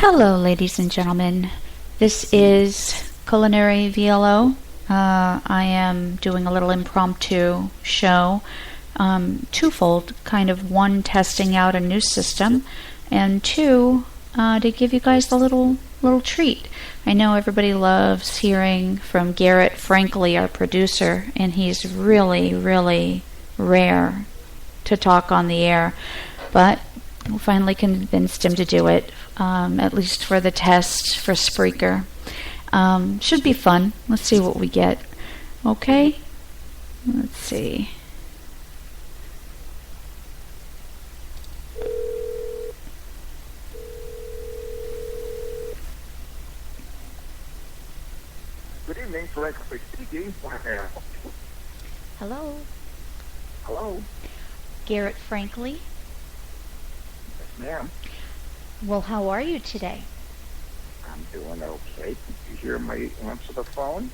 Hello, ladies and gentlemen. This is Culinary VLO. I am doing a little impromptu show, twofold, kind of one, testing out a new system, and two, to give you guys a little treat. I know everybody loves hearing from Garrett, frankly, our producer, and he's really, really rare to talk on the air, but we finally convinced him to do it, at least for the test for Spreaker. Should be fun. Let's see what we get. Okay? Let's see. Good evening, frankly speaking. Hello? Hello? Garrett, frankly? Yes, ma'am. Well, how are you today? I'm doing okay. Did you hear me answer the phone?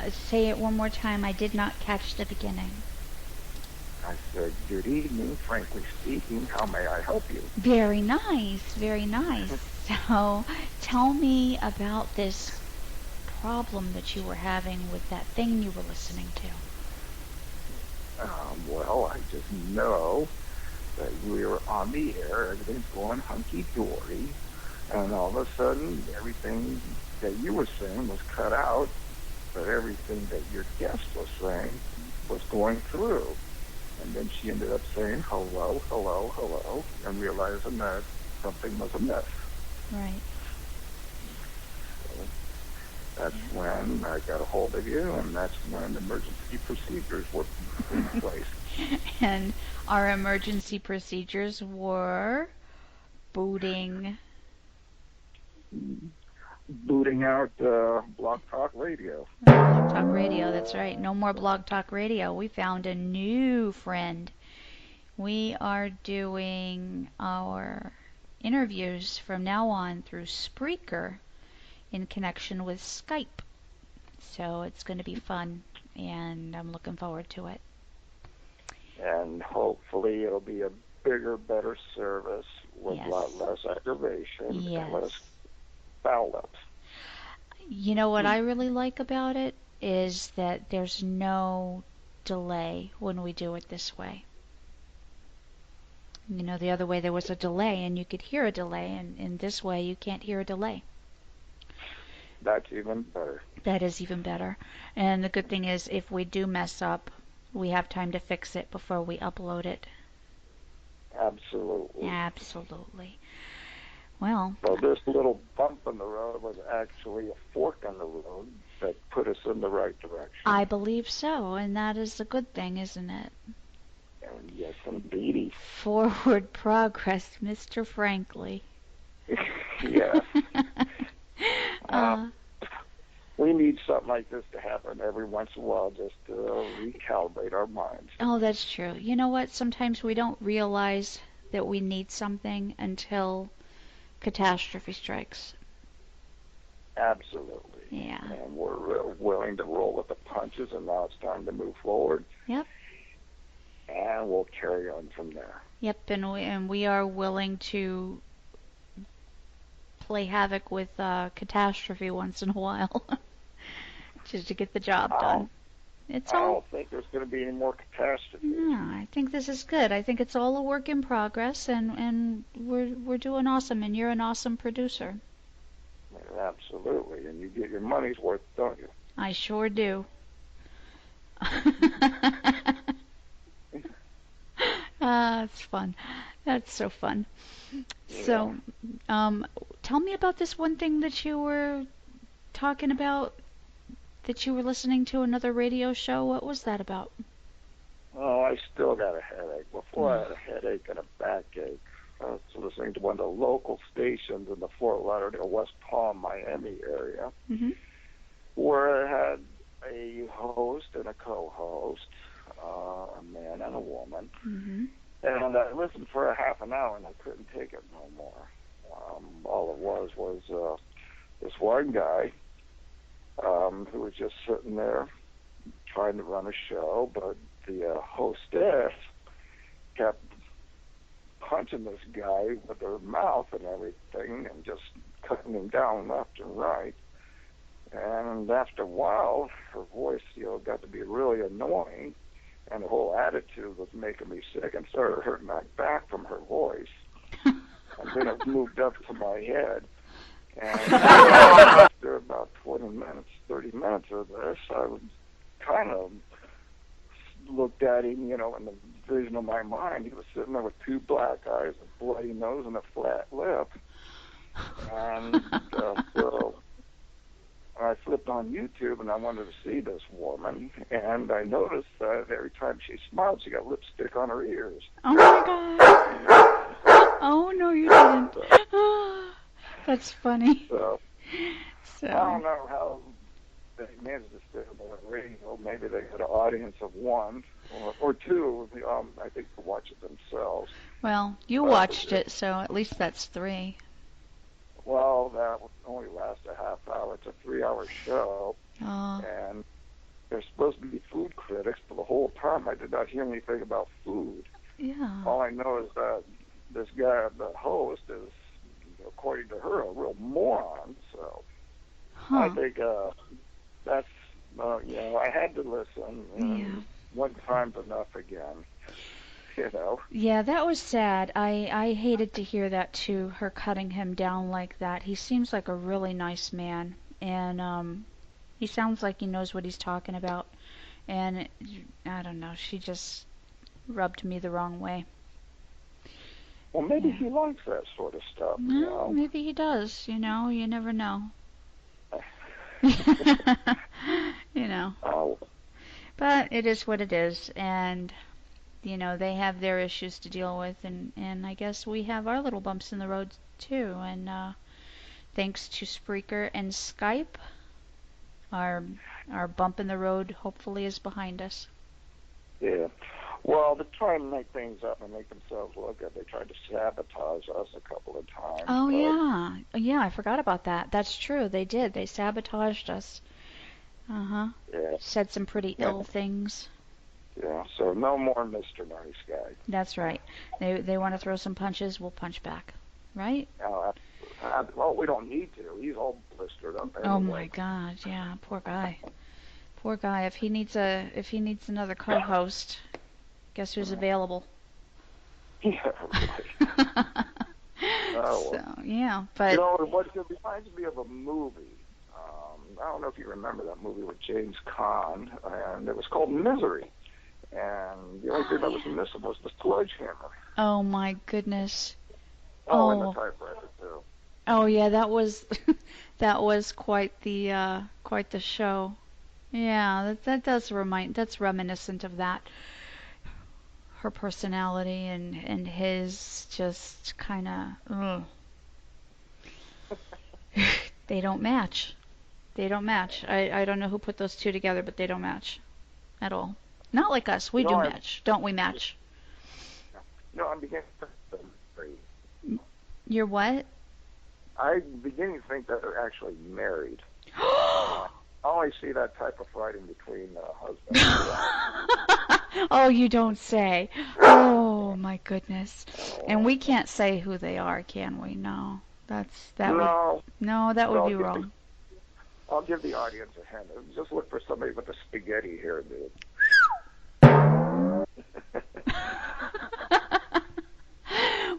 Say it one more time. I did not catch the beginning. I said, good evening, frankly speaking. How may I help you? Very nice, very nice. So, tell me about this problem that you were having with that thing you were listening to. Well, I just know that we were on the air, everything's going hunky-dory, and all of a sudden, everything that you were saying was cut out, but everything that your guest was saying was going through. And then she ended up saying, hello, hello, hello, and realizing that something was amiss. Right. So that's when I got a hold of you, and that's when emergency procedures were in place. And our emergency procedures were booting out Blog Talk Radio. Blog Talk Radio, that's right. No more Blog Talk Radio. We found a new friend. We are doing our interviews from now on through Spreaker in connection with Skype. So it's going to be fun, and I'm looking forward to it. And hopefully it'll be a bigger, better service with a lot less aggravation and less foul ups. You know what I really like about it is that there's no delay when we do it this way. You know, the other way there was a delay and you could hear a delay, and in this way you can't hear a delay. That's even better. That is even better. And the good thing is, if we do mess up, we have time to fix it before we upload it. Absolutely. Absolutely. Well, this little bump in the road was actually a fork in the road that put us in the right direction. I believe so, and that is a good thing, isn't it? And yes, indeedy. Forward progress, Mr. Frankly. Yes. We need something like this to happen every once in a while just to recalibrate our minds. Oh, that's true. You know what? Sometimes we don't realize that we need something until catastrophe strikes. Absolutely. Yeah. And we're willing to roll with the punches, and now it's time to move forward. Yep. And we'll carry on from there. Yep, and we are willing to play havoc with catastrophe once in a while, just to get the job done. I don't think there's going to be any more catastrophe. No, I think this is good. I think it's all a work in progress, and we're doing awesome, and you're an awesome producer. Absolutely, and you get your money's worth, don't you? I sure do. It's fun. That's so fun. Yeah. So, tell me about this one thing that you were talking about, that you were listening to another radio show. What was that about? Oh, I still got a headache. Before I had a headache and a backache. I was listening to one of the local stations in the Fort Lauderdale, West Palm, Miami area, where it had a host and a co-host, a man and a woman. And I listened for a half an hour, and I couldn't take it no more. All it was this one guy who was just sitting there trying to run a show, but the hostess kept punching this guy with her mouth and everything and just cutting him down left and right. And after a while, her voice, got to be really annoying, and her whole attitude was making me sick and started hurting my back from her voice. And then it moved up to my head. And after about 20 minutes, 30 minutes of this, I was kind of looked at him, in the vision of my mind. He was sitting there with two black eyes, a bloody nose, and a flat lip. And so I flipped on YouTube, and I wanted to see this woman, and I noticed that every time she smiled, she got lipstick on her ears. Oh, my God. Oh, no, you didn't. That's funny. So I don't know how they managed to stay on the radio. Maybe they had an audience of one or two. I think they watch it themselves. Well, you watched it, so at least that's 3. Well, that would only last a half hour. It's a 3-hour show. Oh. And they're supposed to be food critics, but the whole time I did not hear anything about food. Yeah. All I know is that this guy, the host, is, according to her, a real moron. So I think that's, I had to listen. And one time's enough again. Yeah, that was sad. I hated to hear that too, her cutting him down like that. He seems like a really nice man, and he sounds like he knows what he's talking about. And I don't know, she just rubbed me the wrong way. Well, maybe he likes that sort of stuff. No, maybe he does. You never know. Oh. But it is what it is, and they have their issues to deal with, and I guess we have our little bumps in the road too. And thanks to Spreaker and Skype, our bump in the road hopefully is behind us. Yeah. Well, they try and make things up and make themselves look good. They tried to sabotage us a couple of times. Oh, yeah. Yeah, I forgot about that. That's true. They did. They sabotaged us. Uh-huh. Yeah. Said some pretty ill things. Yeah, so no more Mr. Nice Guy. That's right. They want to throw some punches, we'll punch back. Right? Well, we don't need to. He's all blistered up anyway. Oh, my God. Yeah, poor guy. Poor guy. If he needs another co-host, guess who's available? Yeah, right. So, yeah, but... It reminds me of a movie. I don't know if you remember that movie with James Caan, and it was called Misery. And the only thing that was missing was the sledgehammer. Oh, my goodness. And the typewriter, too. Oh, yeah, that was quite the show. Yeah, that's reminiscent of that. Her personality and his just kind of, they don't match. They don't match. I don't know who put those two together, but they don't match at all. Not like us. We do match. Don't we match? No, I'm beginning to think they're You're what? I'm beginning to think that they're actually married. I only see that type of fighting between husband and wife. Oh, you don't say. Oh, my goodness. And we can't say who they are, can we? No. That would be wrong. I'll give the audience a hint. Just look for somebody with a spaghetti hairdo.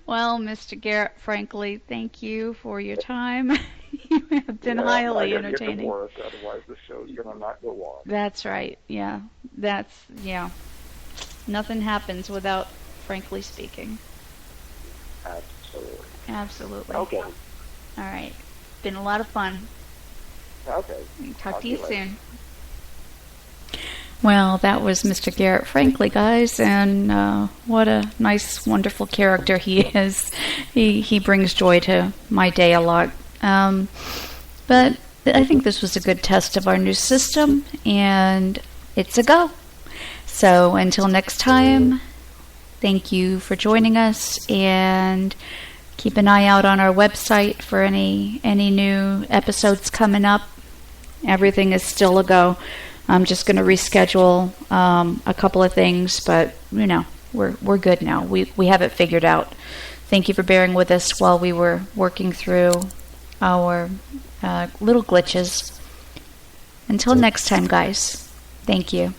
Well, Mr. Garrett, frankly, thank you for your time. You have been highly entertaining. Get to work, otherwise the show's gonna not go on. That's right. Yeah. Nothing happens without frankly speaking. Absolutely. Okay. All right. Been a lot of fun. Okay. Talk to you soon. Well, that was Mr. Garrett, frankly, guys, and what a nice, wonderful character he is. He brings joy to my day a lot. But I think this was a good test of our new system, and it's a go. So until next time, thank you for joining us, and keep an eye out on our website for any new episodes coming up. Everything is still a go. I'm just going to reschedule a couple of things, but, we're good now. We have it figured out. Thank you for bearing with us while we were working through our little glitches. Until next time, guys. Thank you.